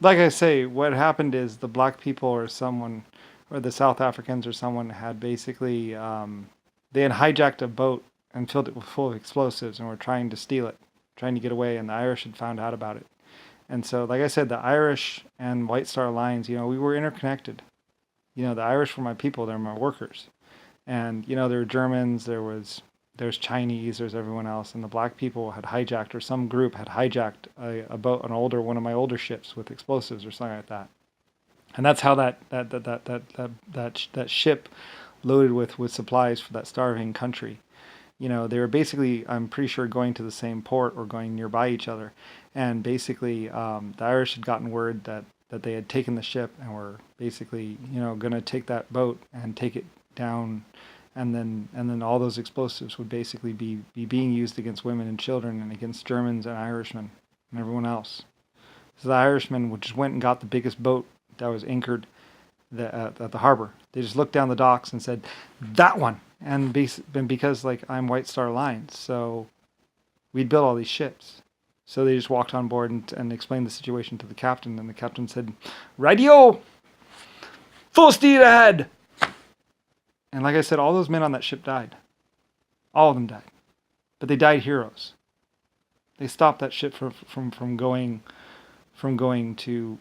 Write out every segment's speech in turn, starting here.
Like I say, what happened is the black people or someone, or the South Africans or someone had basically, they had hijacked a boat and filled it with full of explosives and were trying to steal it, trying to get away, and the Irish had found out about it. And so, like I said, the Irish and White Star Lines, we were interconnected. The Irish were my people; they're my workers. And there were Germans, there's Chinese, there's everyone else, and the black people had hijacked, or some group had hijacked a boat, one of my older ships with explosives or something like that. And that's how that ship loaded with supplies for that starving country. They were basically, I'm pretty sure, going to the same port or going nearby each other. And basically, the Irish had gotten word that they had taken the ship and were basically, going to take that boat and take it down. And then all those explosives would basically be being used against women and children and against Germans and Irishmen and everyone else. So the Irishmen just went and got the biggest boat that was anchored at the harbor. They just looked down the docks and said, "That one." And because like I'm White Star Lines, so we'd built all these ships. So they just walked on board and explained the situation to the captain, and the captain said, "Radio, full speed ahead." And like I said, all those men on that ship died. All of them died, but they died heroes. They stopped that ship from going to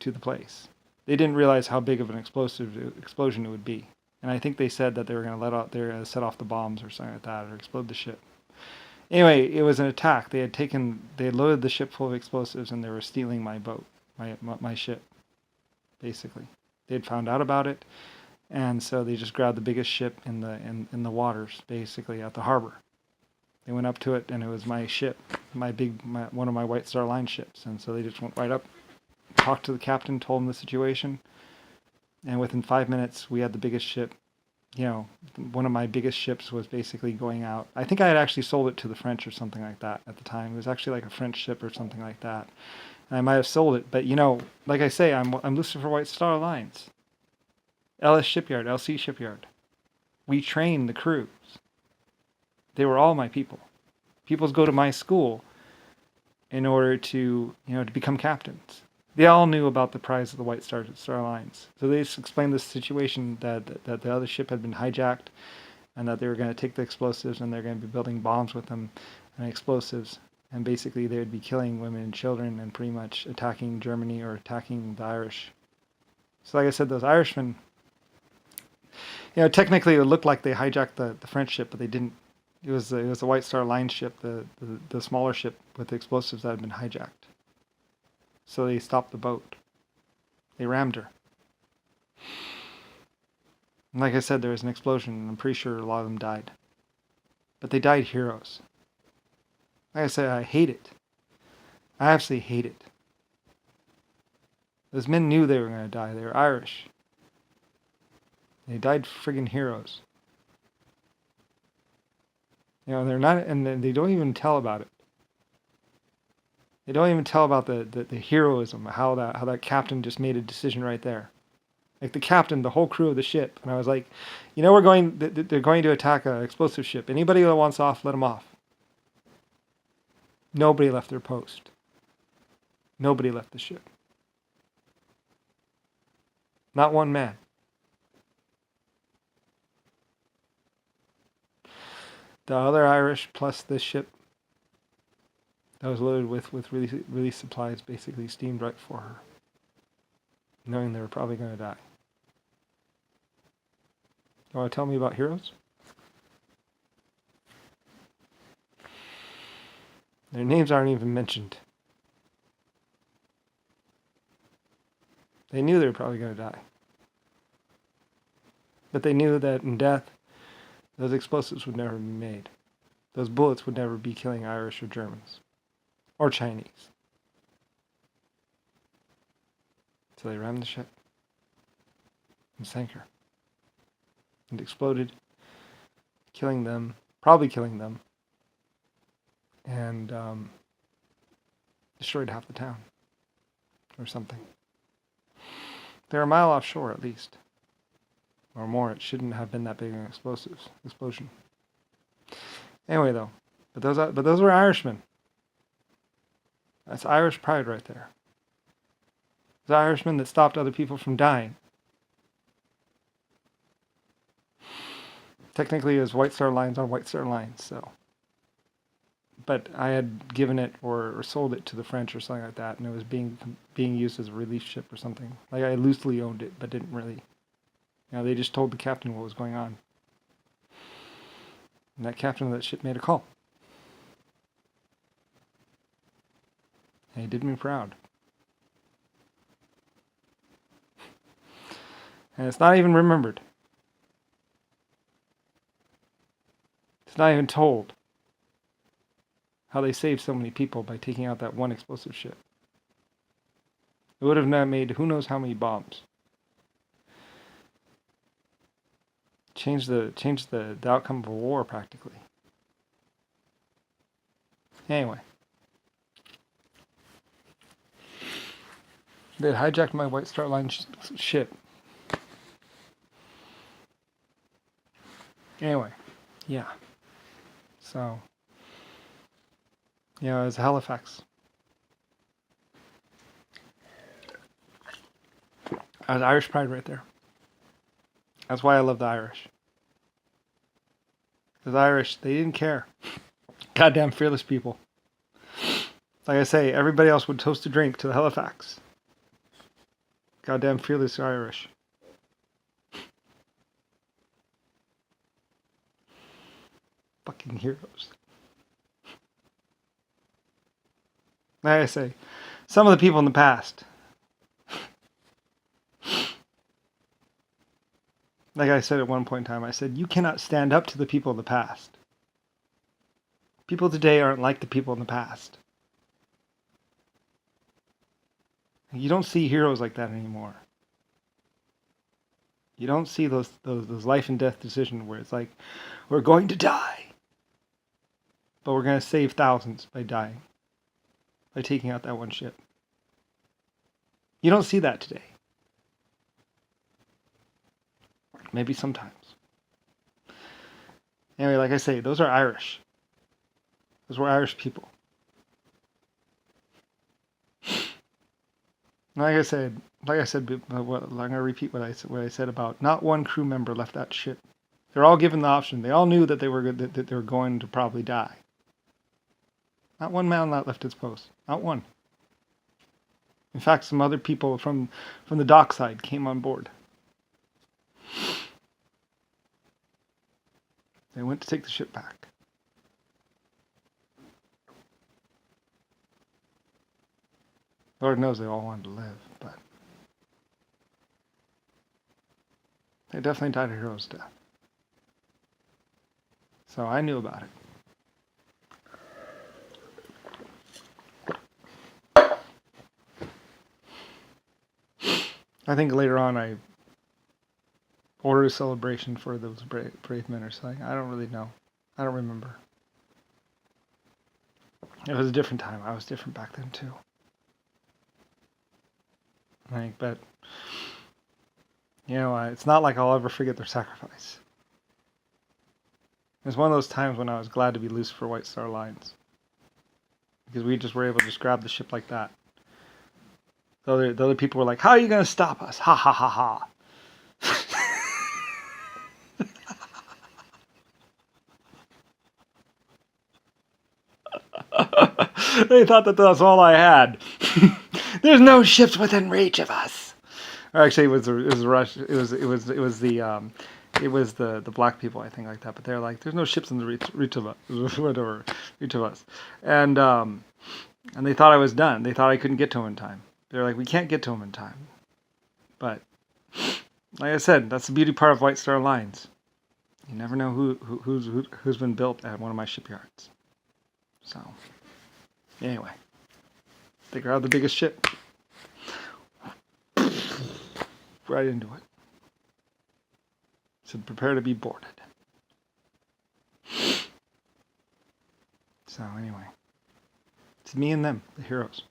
the place. They didn't realize how big of an explosion it would be. And I think they said that they were going to set off the bombs or something like that, or explode the ship. Anyway, it was an attack. They had loaded the ship full of explosives, and they were stealing my boat, my ship, basically. They had found out about it, and so they just grabbed the biggest ship in the waters, basically at the harbor. They went up to it, and it was my ship, one of my White Star Line ships, and so they just went right up, talked to the captain, told him the situation, and within 5 minutes, we had the biggest ship. One of my biggest ships was basically going out. I think I had actually sold it to the French or something like that at the time. It was actually like a French ship or something like that. And I might have sold it, but like I say, I'm listed for White Star Lines, LS Shipyard, LC Shipyard. We trained the crews. They were all my people. Peoples go to my school in order to become captains. They all knew about the prize of the White Star Lines. So they just explained the situation that the other ship had been hijacked and that they were going to take the explosives and they're going to be building bombs with them and explosives. And basically they would be killing women and children and pretty much attacking Germany or attacking the Irish. So like I said, those Irishmen, technically it looked like they hijacked the French ship, but they didn't. It was the White Star Line ship, the smaller ship with the explosives that had been hijacked. So they stopped the boat. They rammed her. And like I said, there was an explosion, and I'm pretty sure a lot of them died. But they died heroes. Like I said, I hate it. I absolutely hate it. Those men knew they were going to die. They were Irish. They died friggin' heroes. They're not, and they don't even tell about it. They don't even tell about the heroism, how that captain just made a decision right there. Like the captain, the whole crew of the ship. And I was like, they're going to attack an explosive ship. Anybody that wants off, let them off. Nobody left their post. Nobody left the ship. Not one man. The other Irish plus this ship that was loaded with release supplies basically steamed right for her, knowing they were probably going to die. You want to tell me about heroes? Their names aren't even mentioned. They knew they were probably going to die. But they knew that in death, those explosives would never be made. Those bullets would never be killing Irish or Germans. Or Chinese. So they rammed the ship and sank her. And exploded, killing them, probably killing them, and destroyed half the town. Or something. They're a mile offshore at least. Or more. It shouldn't have been that big an explosion. Anyway, though, but those were Irishmen. That's Irish pride right there. The Irishman that stopped other people from dying. Technically, it was White Star Lines on White Star Lines, so. But I had given it or sold it to the French or something like that, and it was being used as a relief ship or something. Like I loosely owned it, but didn't really. They just told the captain what was going on. And that captain of that ship made a call. And he did me proud. And it's not even remembered. It's not even told how they saved so many people by taking out that one explosive ship. It would have not made who knows how many bombs. Changed the outcome of a war practically. Anyway. They had hijacked my White Star Line ship. Anyway, yeah. So, it was Hellofax. I was Irish pride right there. That's why I love the Irish. The Irish, they didn't care. Goddamn fearless people. Like I say, everybody else would toast a drink to the Hellofax. Goddamn fearless Irish. Fucking heroes. Like I say, some of the people in the past. Like I said at one point in time, I said, you cannot stand up to the people of the past. People today aren't like the people in the past. You don't see heroes like that anymore. You don't see those life and death decisions where it's like, we're going to die, but we're going to save thousands by dying, by taking out that one ship. You don't see that today. Maybe sometimes. Anyway, like I say, those are Irish. Those were Irish people. Like I said, I'm going to repeat what I said about not one crew member left that ship. They're all given the option. They all knew that they were going to probably die. Not one man left his post. Not one. In fact, some other people from the dockside came on board. They went to take the ship back. Lord knows they all wanted to live, but they definitely died a hero's death. So I knew about it. I think later on I ordered a celebration for those brave men or something. I don't really know. I don't remember. It was a different time. I was different back then too. But it's not like I'll ever forget their sacrifice. It was one of those times when I was glad to be loose for White Star Lines, because we just were able to just grab the ship like that. The other people were like, "How are you going to stop us? Ha ha ha ha." They thought that was all I had. There's no ships within reach of us. Or actually, it was the Rush. It was the black people, I think, like that. But they're like, there's no ships in the reach of us, whatever, reach of us. And they thought I was done. They thought I couldn't get to them in time. They're like, we can't get to them in time. But like I said, that's the beauty part of White Star Lines. You never know who's been built at one of my shipyards. So anyway, they grabbed the biggest ship. Right into it. Said, prepare to be boarded. So anyway, it's me and them, the heroes.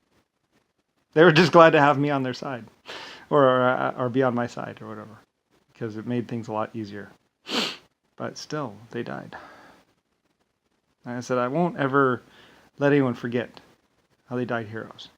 They were just glad to have me on their side, or be on my side, or whatever, because it made things a lot easier. But still, they died. And I said, I won't ever let anyone forget how they died heroes.